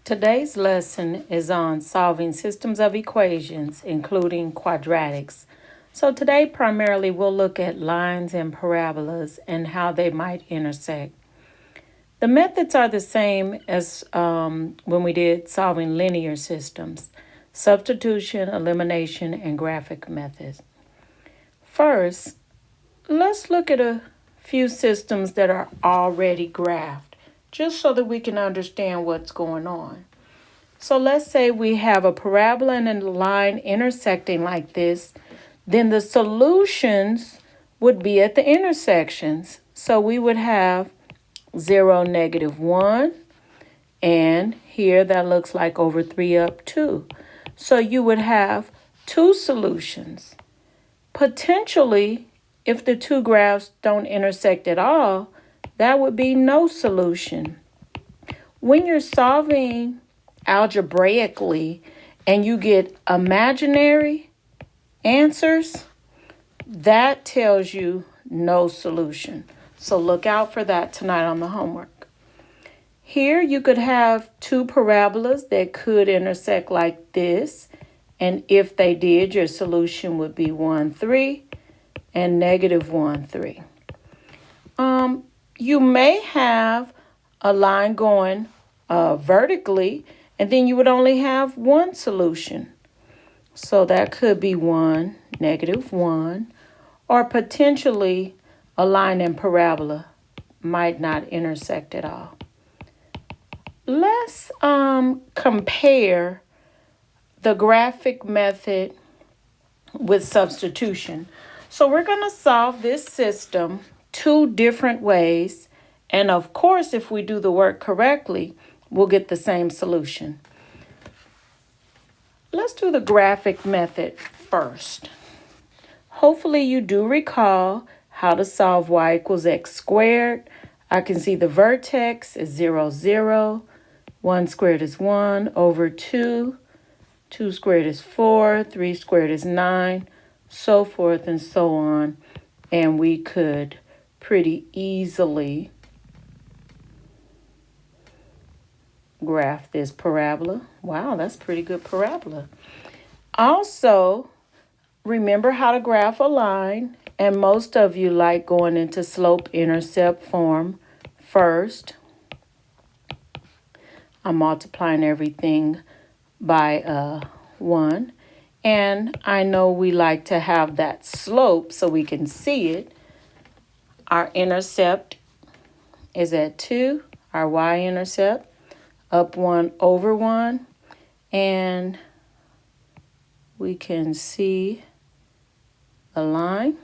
Today's lesson is on solving systems of equations, including quadratics. So, today primarily we'll look at lines and parabolas and how they might intersect. The methods are the same as when we did solving linear systems: substitution, elimination, and graphic methods. First, let's look at a few systems that are already graphed, just so that we can understand what's going on. So let's say we have a parabola and a line intersecting like this, then the solutions would be at the intersections. So we would have 0, -1, and here that looks like over 3 up 2. So you would have two solutions. Potentially, if the two graphs don't intersect at all, that would be no solution. When you're solving algebraically and you get imaginary answers, that tells you no solution. So look out for that tonight on the homework. Here you could have two parabolas that could intersect like this. And if they did, your solution would be 1, 3 and -1, 3. You may have a line going vertically, and then you would only have one solution. So that could be 1, -1, or potentially a line and parabola might not intersect at all. Let's compare the graphic method with substitution. So we're going to solve this system two different ways. And of course, if we do the work correctly, we'll get the same solution. Let's do the graphic method first. Hopefully you do recall how to solve y equals x squared. I can see the vertex is 0, 0. 1 squared is 1 over 2. 2 squared is 4. 3 squared is 9. So forth and so on. And we could pretty easily graph this parabola. Wow, that's pretty good parabola. Also, remember how to graph a line, and most of you like going into slope-intercept form first. I'm multiplying everything by 1, and I know we like to have that slope so we can see it. Our intercept is at 2, our y-intercept. Up 1 over 1, and we can see the line.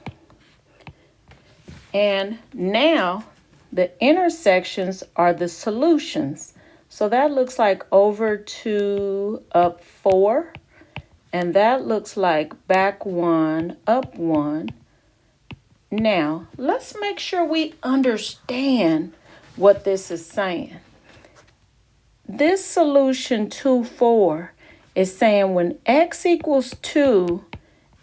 And now the intersections are the solutions. So that looks like over 2 up 4, and that looks like back 1 up 1. Now let's make sure we understand what this is saying. This solution 2, 4 is saying when x equals 2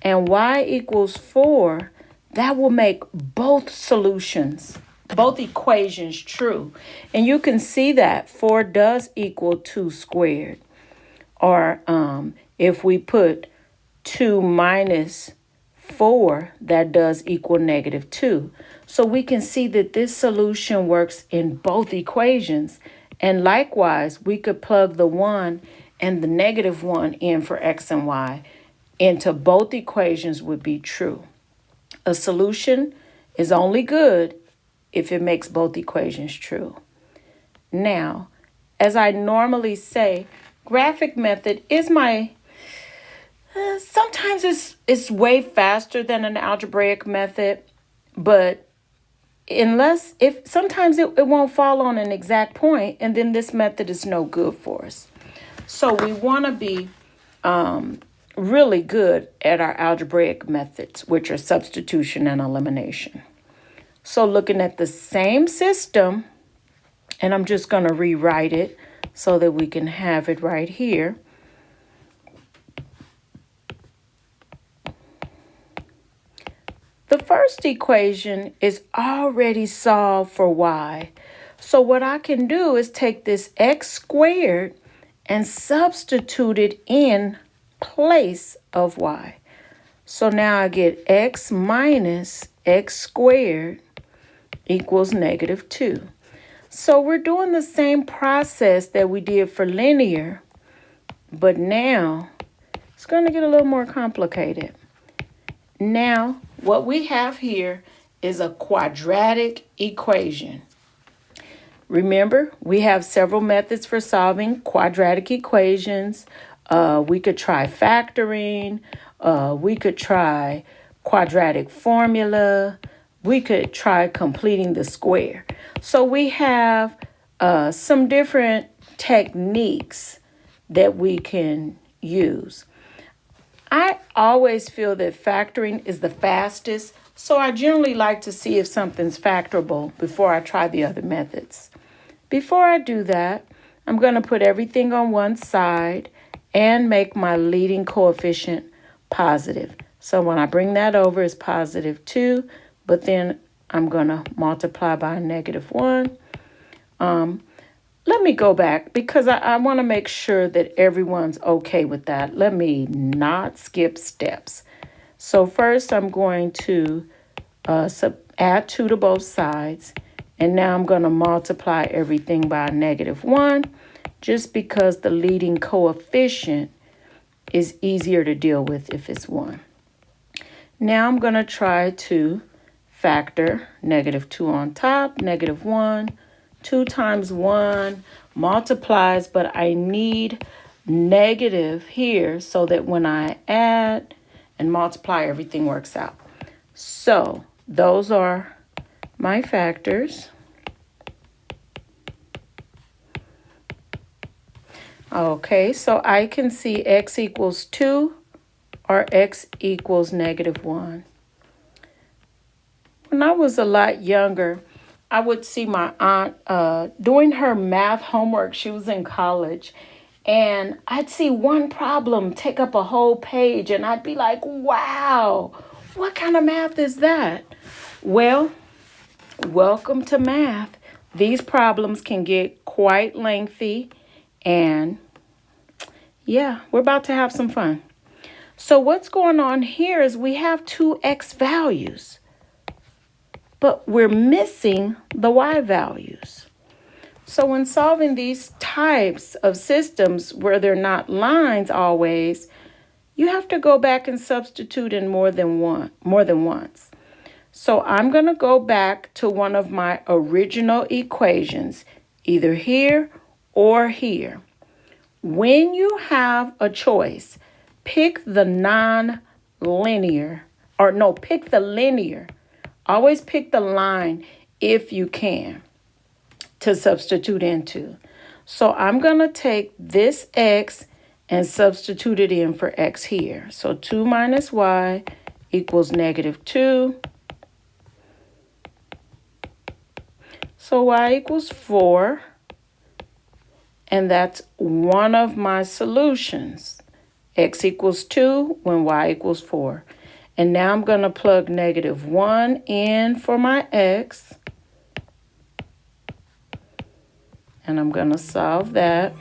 and y equals 4, that will make both solutions, both equations true. And you can see that 4 does equal 2 squared. Or if we put 2 minus 4, that does equal -2. So we can see that this solution works in both equations. And likewise, we could plug the 1 and the -1 in for x and y into both equations would be true. A solution is only good if it makes both equations true. Now, as I normally say, graphic method is my, sometimes it's way faster than an algebraic method, but if sometimes it won't fall on an exact point, and then this method is no good for us. So we want to be really good at our algebraic methods, which are substitution and elimination. So looking at the same system, and I'm just going to rewrite it so that we can have it right here. The first equation is already solved for y. So what I can do is take this x squared and substitute it in place of y. So now I get x minus x squared equals negative 2. So we're doing the same process that we did for linear, but now it's going to get a little more complicated. Now, what we have here is a quadratic equation. Remember, we have several methods for solving quadratic equations. We could try factoring. We could try quadratic formula. We could try completing the square. So we have some different techniques that we can use. I always feel that factoring is the fastest, so I generally like to see if something's factorable before I try the other methods. Before I do that, I'm going to put everything on one side and make my leading coefficient positive. So when I bring that over, it's positive 2, but then I'm going to multiply by negative 1. Let me go back because I want to make sure that everyone's okay with that. Let me not skip steps. So first I'm going to add 2 to both sides. And now I'm going to multiply everything by negative 1 just because the leading coefficient is easier to deal with if it's 1. Now I'm going to try to factor negative 2 on top, negative 1. 2 times 1 multiplies, but I need negative here so that when I add and multiply, everything works out. So those are my factors. Okay, so I can see x equals 2 or x equals negative 1. When I was a lot younger, I would see my aunt doing her math homework. She was in college. And I'd see one problem take up a whole page. And I'd be like, wow, what kind of math is that? Well, welcome to math. These problems can get quite lengthy. And yeah, we're about to have some fun. So what's going on here is we have 2 x values, but we're missing the y values. So when solving these types of systems where they're not lines always, you have to go back and substitute in more than once. So I'm going to go back to one of my original equations, either here or here. When you have a choice, pick the pick the linear. Always pick the line if you can to substitute into. So I'm going to take this x and substitute it in for x here. So 2 minus y equals negative 2. So y equals 4. And that's one of my solutions. X equals 2 when y equals 4. And now I'm going to plug negative 1 in for my x. And I'm going to solve that.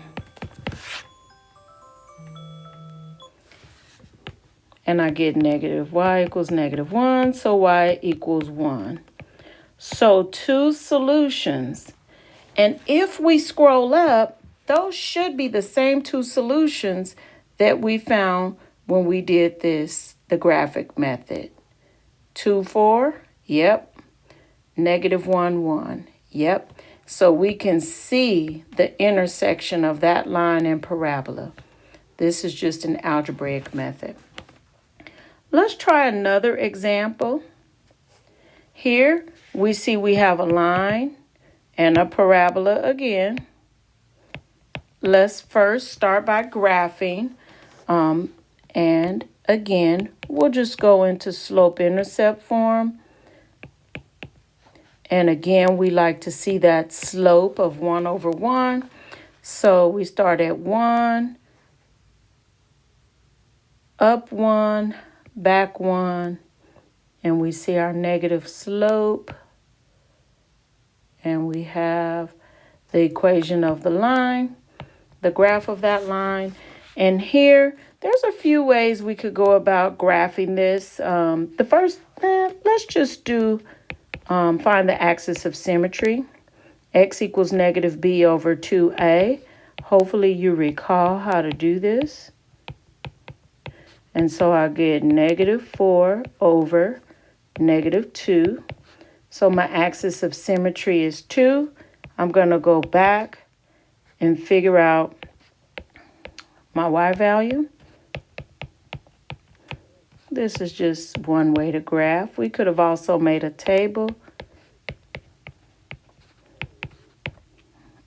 And I get negative y equals negative 1, so y equals 1. So 2 solutions. And if we scroll up, those should be the same 2 solutions that we found when we did the graphic method. 2, 4, yep. Negative 1, 1, yep. So we can see the intersection of that line and parabola. This is just an algebraic method. Let's try another example. Here we see we have a line and a parabola again. Let's first start by graphing. And again, we'll just go into slope-intercept form. And again, we like to see that slope of 1 over 1. So we start at 1, up 1, back 1, and we see our negative slope. And we have the equation of the line. the graph of that line. And here, there's a few ways we could go about graphing this. The first, let's just do find the axis of symmetry. X equals negative b over 2a. Hopefully you recall how to do this. And so I get negative 4 over negative 2. So my axis of symmetry is 2. I'm going to go back and figure out my y value. This is just one way to graph. We could have also made a table.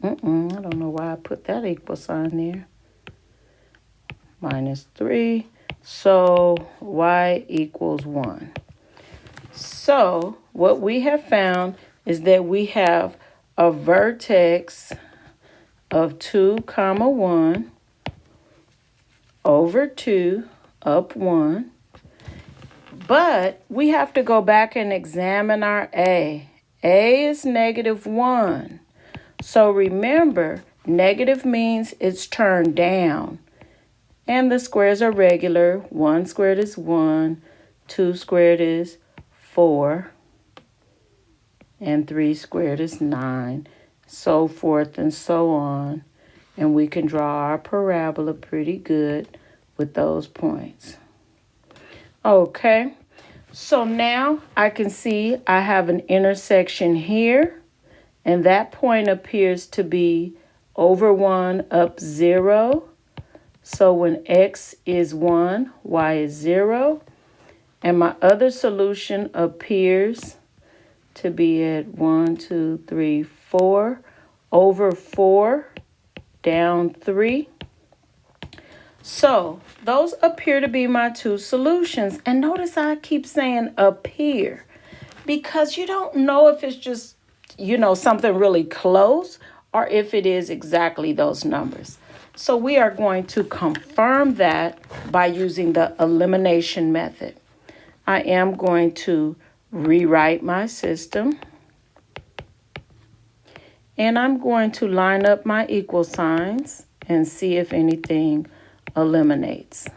I don't know why I put that equal sign there. Minus 3. So y equals 1. So what we have found is that we have a vertex of 2, 1 over 2 up 1. But we have to go back and examine our a. A is negative 1. So remember, negative means it's turned down. And the squares are regular. 1 squared is 1. 2 squared is 4. And 3 squared is 9. So forth and so on. And we can draw our parabola pretty good with those points. Okay. So now I can see I have an intersection here. And that point appears to be over 1 up 0. So when x is 1, y is 0. And my other solution appears to be at 1, 2, 3, 4. Over 4, down 3. So those appear to be my two solutions. And notice I keep saying appear, because you don't know if it's just, something really close or if it is exactly those numbers. So we are going to confirm that by using the elimination method. I am going to rewrite my system. And I'm going to line up my equal signs and see if anything eliminates.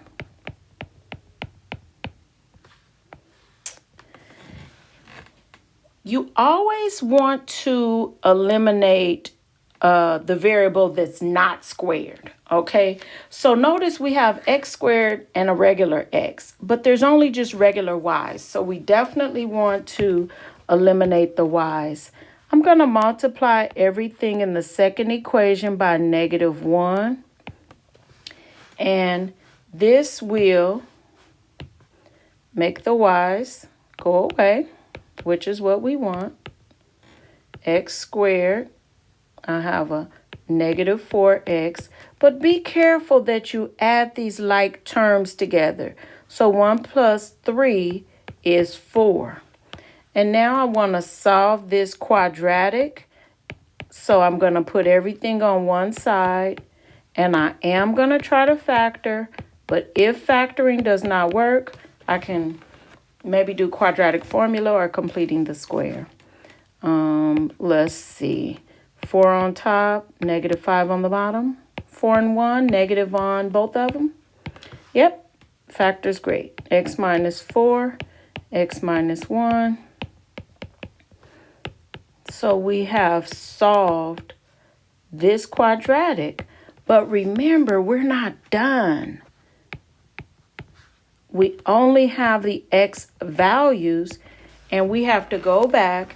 You always want to eliminate the variable that's not squared, okay? So notice we have x squared and a regular x, but there's only just regular y's. So we definitely want to eliminate the y's. I'm going to multiply everything in the second equation by negative 1. And this will make the y's go away, which is what we want. X squared, I have a negative 4x. But be careful that you add these like terms together. So 1 plus 3 is 4. And now I want to solve this quadratic. So I'm going to put everything on one side. And I am going to try to factor. But if factoring does not work, I can maybe do quadratic formula or completing the square. Let's see. 4 on top, negative 5 on the bottom. 4 and 1, negative on both of them. Yep, factor's great. X minus 4, x minus 1. So we have solved this quadratic. But remember, we're not done. We only have the x values, and we have to go back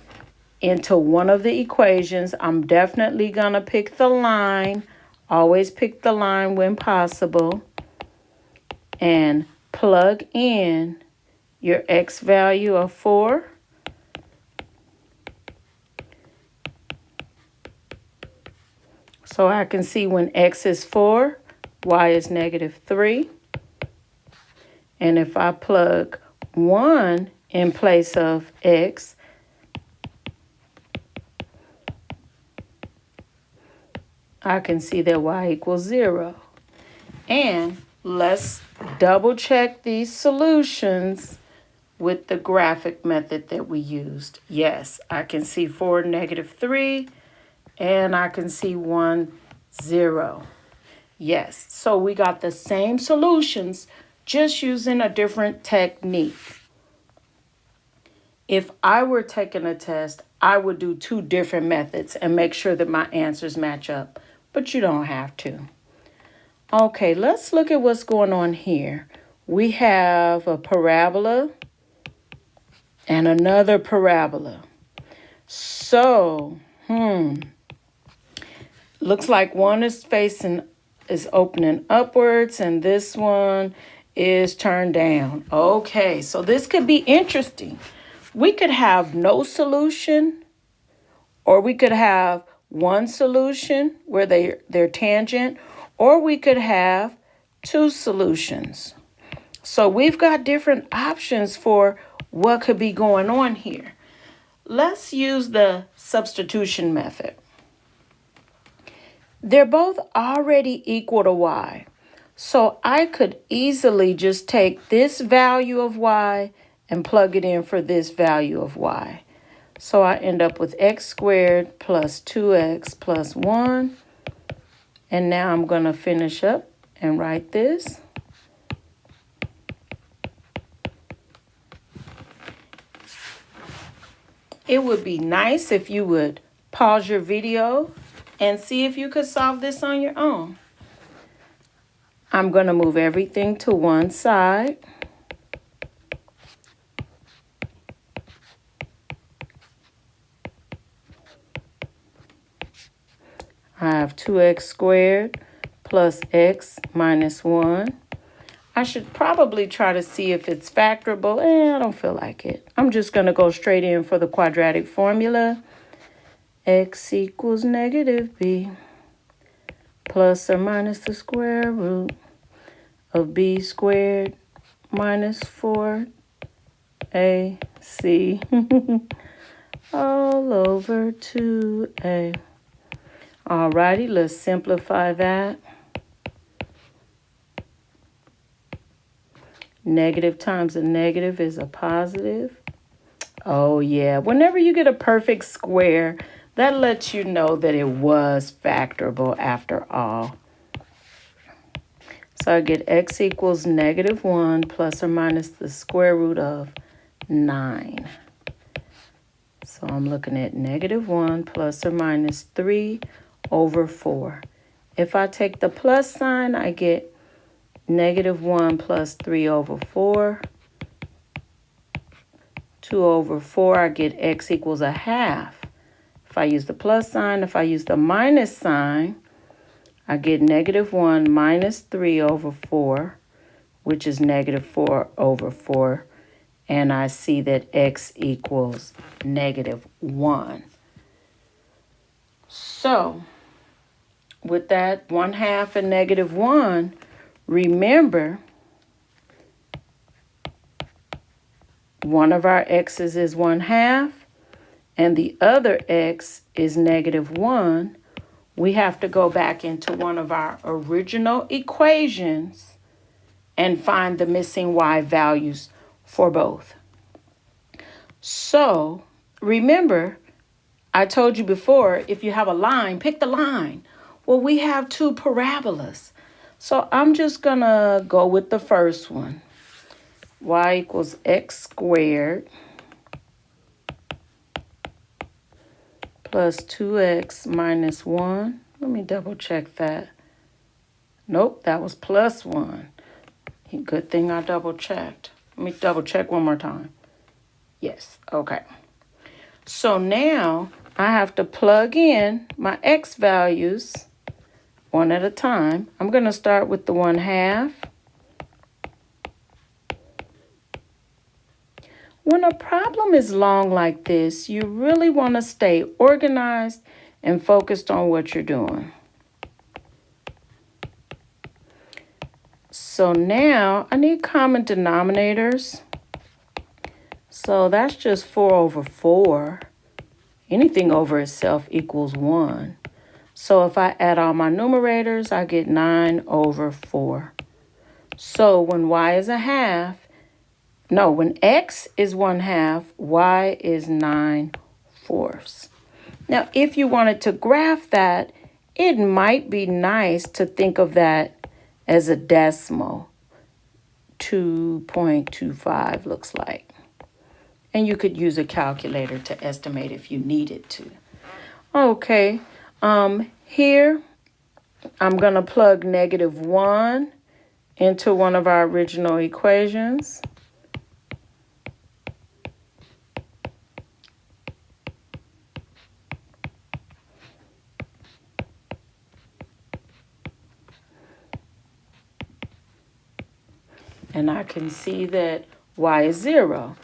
into one of the equations. I'm definitely going to pick the line. Always pick the line when possible. And plug in your x value of 4. So I can see when x is 4, y is negative 3. And if I plug 1 in place of x, I can see that y equals 0. And let's double check these solutions with the graphic method that we used. Yes, I can see 4, negative 3, and I can see 1, 0. Yes, so we got the same solutions, just using a different technique. If I were taking a test, I would do 2 different methods and make sure that my answers match up, but you don't have to. Okay, let's look at what's going on here. We have a parabola and another parabola. So, looks like one is opening upwards and this one is turned down. Okay, so this could be interesting. We could have no solution, or we could have one solution where they're tangent, or we could have 2 solutions. So we've got different options for what could be going on here. Let's use the substitution method. They're both already equal to y. So I could easily just take this value of y and plug it in for this value of y. So I end up with x squared plus 2x plus 1. And now I'm going to finish up and write this. It would be nice if you would pause your video and see if you could solve this on your own. I'm going to move everything to one side. I have 2x squared plus x minus 1. I should probably try to see if it's factorable. I don't feel like it. I'm just going to go straight in for the quadratic formula. X equals negative b plus or minus the square root of b squared minus 4ac all over 2a. Alrighty, let's simplify that. Negative times a negative is a positive. Oh yeah, whenever you get a perfect square, that lets you know that it was factorable after all. So I get x equals negative 1 plus or minus the square root of 9. So I'm looking at negative 1 plus or minus 3 over 4. If I take the plus sign, I get negative 1 plus 3 over 4. 2 over 4, I get x equals a half. If I use the plus sign, if I use the minus sign, I get negative 1 minus 3 over 4, which is negative 4 over 4. And I see that x equals negative 1. So, with that 1/2 and negative 1, remember, one of our x's is 1/2 and the other x is negative 1. We have to go back into one of our original equations and find the missing y values for both. So, remember, I told you before, if you have a line, pick the line. Well, we have 2 parabolas. So I'm just going to go with the first one. Y equals x squared plus 2x minus 1. Let me double check that. Nope, that was plus 1. Good thing I double checked. Let me double check one more time. Yes, okay. So now I have to plug in my x values one at a time. I'm going to start with the 1/2. When a problem is long like this, you really want to stay organized and focused on what you're doing. So now I need common denominators. So that's just 4 over 4. Anything over itself equals 1. So if I add all my numerators, I get 9 over 4. So when y is a half, when x is 1/2, y is 9/4. Now, if you wanted to graph that, it might be nice to think of that as a decimal. 2.25 looks like. And you could use a calculator to estimate if you needed to. Okay, here I'm going to plug -1 into one of our original equations. And I can see that y is 0.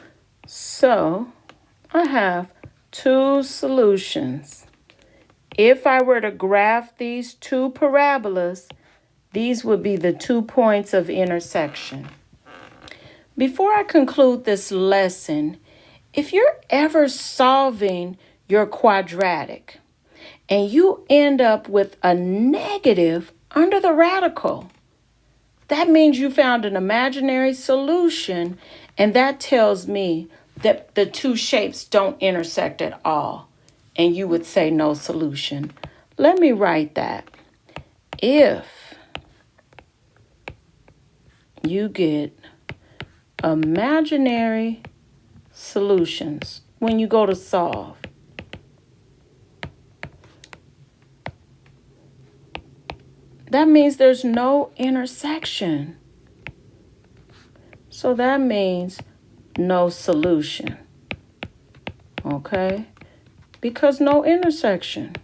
So I have two solutions. If I were to graph these two parabolas, these would be the 2 points of intersection. Before I conclude this lesson, if you're ever solving your quadratic and you end up with a negative under the radical, that means you found an imaginary solution, and that tells me that the two shapes don't intersect at all, and you would say no solution. Let me write that. If you get imaginary solutions when you go to solve, that means there's no intersection. So that means no solution. Okay? Because no intersection.